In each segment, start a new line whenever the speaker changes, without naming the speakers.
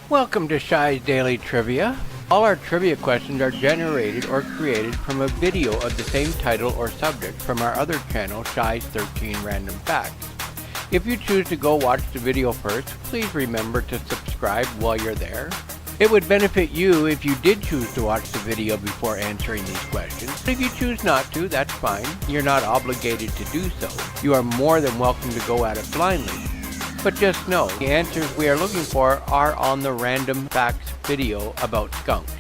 Welcome to Shy's Daily Trivia. All our trivia questions are generated or created from a video of the same title or subject from our other channel, Shy's 13 Random Facts. If you choose to go watch the video first, please remember to subscribe while you're there. It would benefit you if you did choose to watch the video before answering these questions. If you choose not to, that's fine. You're not obligated to do so. You are more than welcome to go at it blindly. But just know, the answers we are looking for are on the Random Facts video about skunks.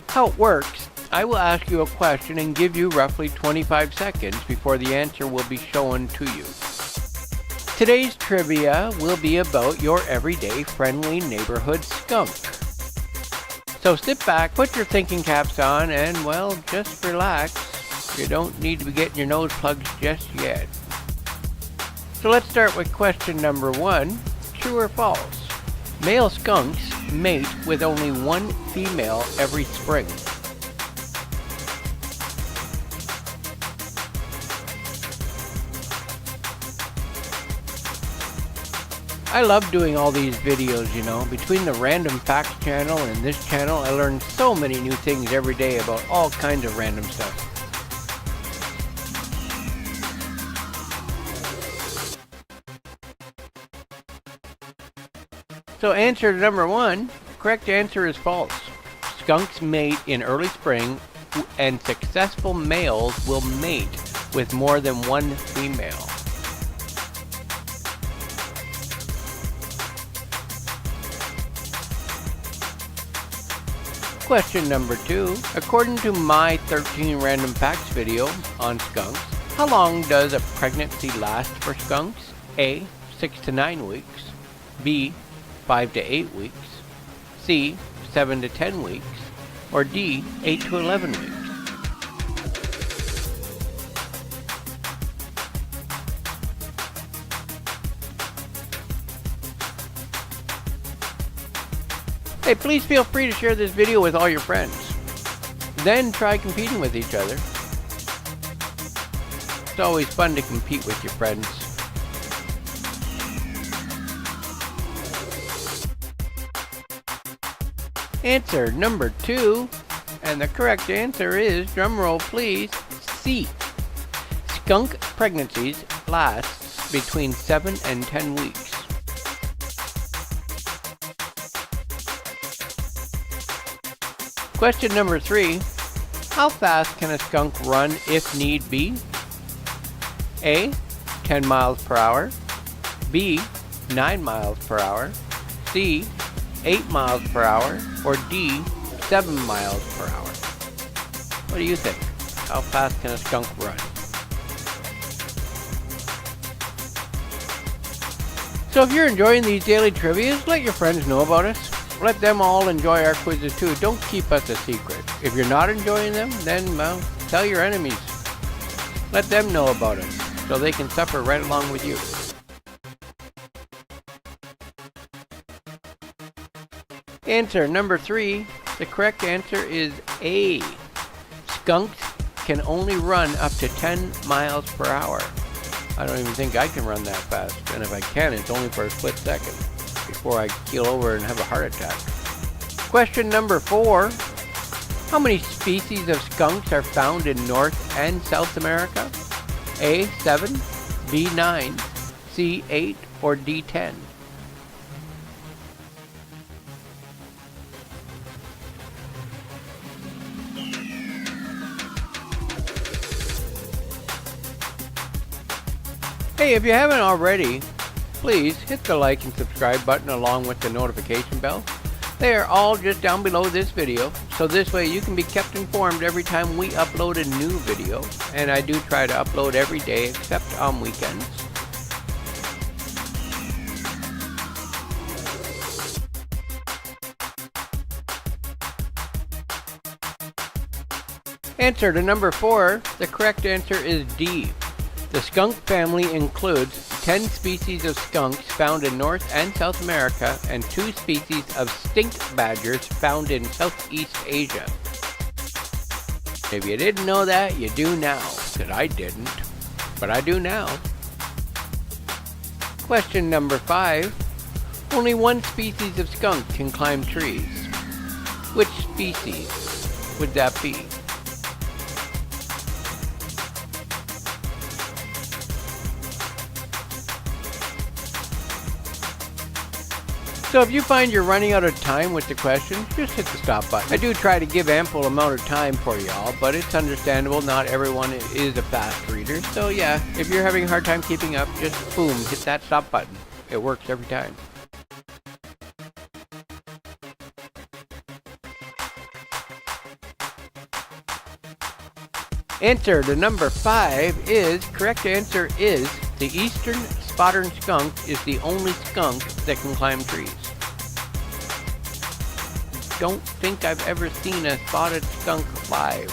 How it works, I will ask you a question and give you roughly 25 seconds before the answer will be shown to you. Today's trivia will be about your everyday friendly neighborhood skunk. So sit back, put your thinking caps on, and well, just relax. You don't need to be getting your nose plugged just yet. So let's start with question number 1. True or false? Male skunks mate with only one female every spring. I love doing all these videos, you know. Between the Random Facts channel and this channel, I learn so many new things every day about all kinds of random stuff. So answer to number 1, correct answer is false. Skunks mate in early spring and successful males will mate with more than one female. Question number 2. According to my 13 Random Facts video on skunks, how long does a pregnancy last for skunks? A. 6 to 9 weeks. B. 5 to 8 weeks. C. 7 to 10 weeks. Or D. 8 to 11 weeks. Hey, please feel free to share this video with all your friends. Then try competing with each other. It's always fun to compete with your friends. Answer number 2, and the correct answer is, drumroll please, C. Skunk pregnancies last between 7 and 10 weeks. Question number 3. How fast can a skunk run if need be? A. 10 miles per hour. B. 9 miles per hour. C. 8 miles per hour. Or D. 7 miles per hour. What do you think? How fast can a skunk run? So if you're enjoying these daily trivias, let your friends know about us. Let them all enjoy our quizzes too. Don't keep us a secret. If you're not enjoying them, then, well, tell your enemies. Let them know about us so they can suffer right along with you. Answer number 3. The correct answer is A. Skunks can only run up to 10 miles per hour. I don't even think I can run that fast. And if I can, it's only for a split second before I keel over and have a heart attack. Question number 4. How many species of skunks are found in North and South America? A. 7, B. 9, C. 8, or D. 10? Hey, if you haven't already, please hit the like and subscribe button along with the notification bell. They are all just down below this video, so this way you can be kept informed every time we upload a new video. And I do try to upload every day except on weekends. Answer to number 4, the correct answer is D. The skunk family includes 10 species of skunks found in North and South America and 2 species of stink badgers found in Southeast Asia. If you didn't know that, you do now, because I didn't, but I do now. Question number 5. Only one species of skunk can climb trees. Which species would that be? So if you find you're running out of time with the question, just hit the stop button. I do try to give ample amount of time for y'all, but it's understandable not everyone is a fast reader. So yeah, if you're having a hard time keeping up, just boom, hit that stop button. It works every time. Answer to number 5 is, correct answer is, the eastern spotted skunk is the only skunk that can climb trees. Don't think I've ever seen a spotted skunk live.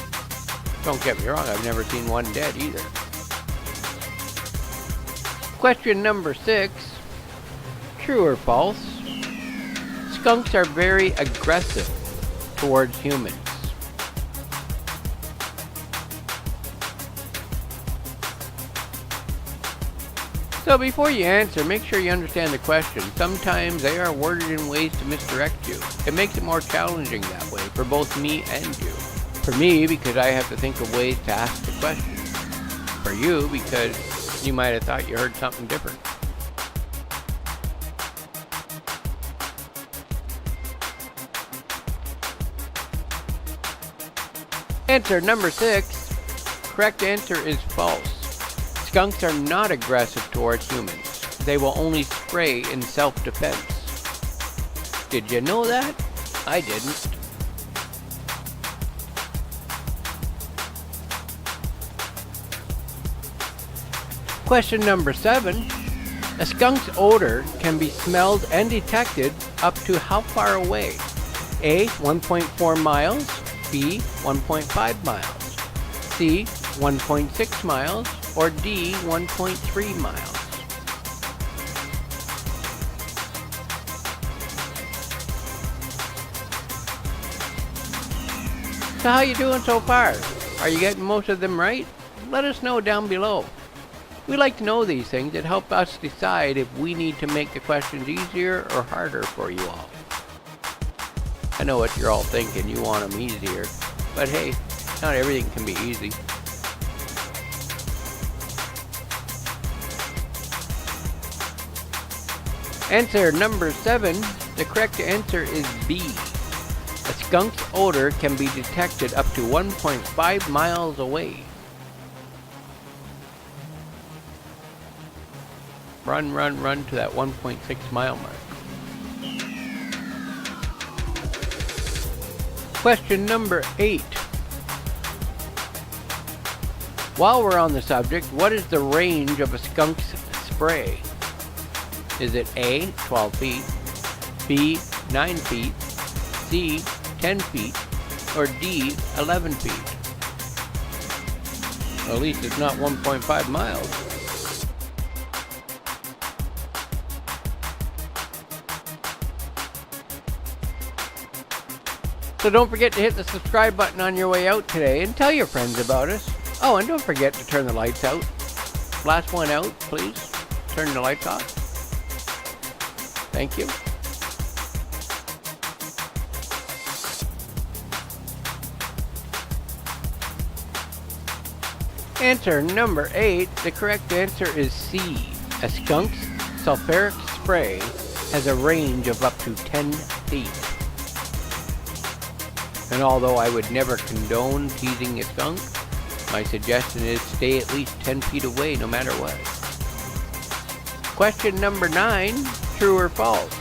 Don't get me wrong, I've never seen one dead either. Question number 6, true or false? Skunks are very aggressive towards humans. So before you answer, make sure you understand the question. Sometimes they are worded in ways to misdirect you. It makes it more challenging that way for both me and you. For me, because I have to think of ways to ask the question. For you, because you might have thought you heard something different. Answer number 6. Correct answer is false. Skunks are not aggressive towards humans. They will only spray in self-defense. Did you know that? I didn't. Question number 7. A skunk's odor can be smelled and detected up to how far away? A. 1.4 miles. B. 1.5 miles. C. 1.6 miles. Or D, 1.3 miles. So how you doing so far? Are you getting most of them right? Let us know down below. We like to know these things. It helps us decide if we need to make the questions easier or harder for you all. I know what you're all thinking. You want them easier. But hey, not everything can be easy. Answer number 7, the correct answer is B. A skunk's odor can be detected up to 1.5 miles away. Run, run, run to that 1.6 mile mark. Question number 8. While we're on the subject, what is the range of a skunk's spray? Is it A, 12 feet, B, 9 feet, C, 10 feet, or D, 11 feet? Well, at least it's not 1.5 miles. So don't forget to hit the subscribe button on your way out today and tell your friends about us. Oh, and don't forget to turn the lights out. Last one out, please. Turn the lights off. Thank you. Answer number 8. The correct answer is C. A skunk's sulfuric spray has a range of up to 10 feet. And although I would never condone teasing a skunk, my suggestion is stay at least 10 feet away no matter what. Question number 9. True or false?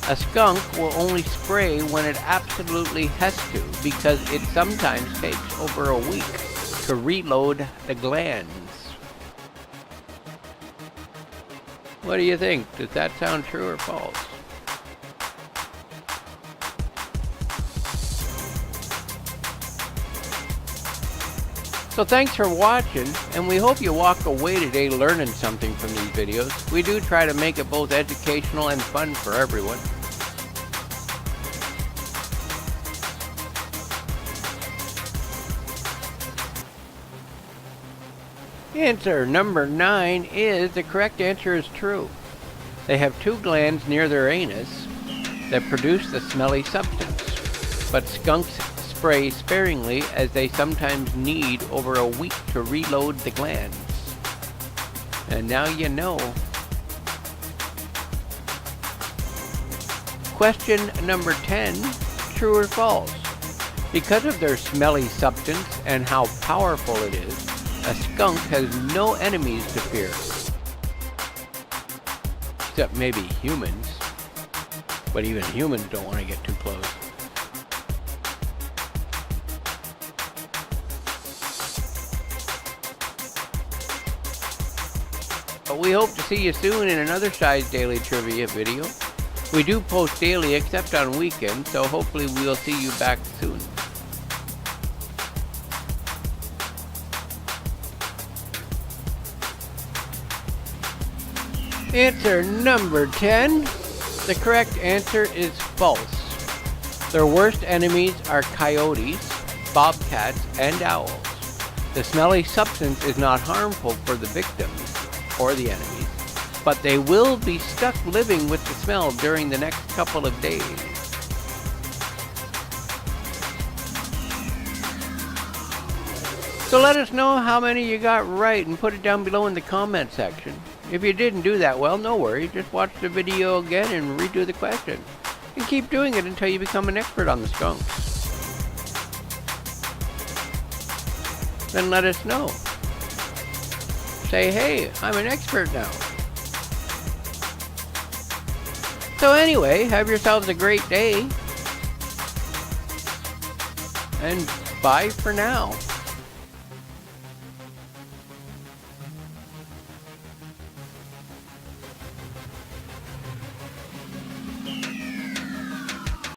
A skunk will only spray when it absolutely has to because it sometimes takes over a week to reload the glands. What do you think? Does that sound true or false? So thanks for watching, and we hope you walk away today learning something from these videos. We do try to make it both educational and fun for everyone. Answer number 9 is, the correct answer is true. They have two glands near their anus that produce the smelly substance, but skunks spray sparingly as they sometimes need over a week to reload the glands. And now you know. Question number 10, true or false? Because of their smelly substance and how powerful it is, a skunk has no enemies to fear. Except maybe humans. But even humans don't want to get too close. But we hope to see you soon in another Shy's Daily Trivia video. We do post daily except on weekends, so hopefully we'll see you back soon. Answer number 10. The correct answer is false. Their worst enemies are coyotes, bobcats, and owls. The smelly substance is not harmful for the victims or the enemies, but they will be stuck living with the smell during the next couple of days. So let us know how many you got right and put it down below in the comment section. If you didn't do that well, no worries, just watch the video again and redo the question. And keep doing it until you become an expert on the skunks. Then let us know. Say, hey, I'm an expert now. So anyway, have yourselves a great day. And bye for now.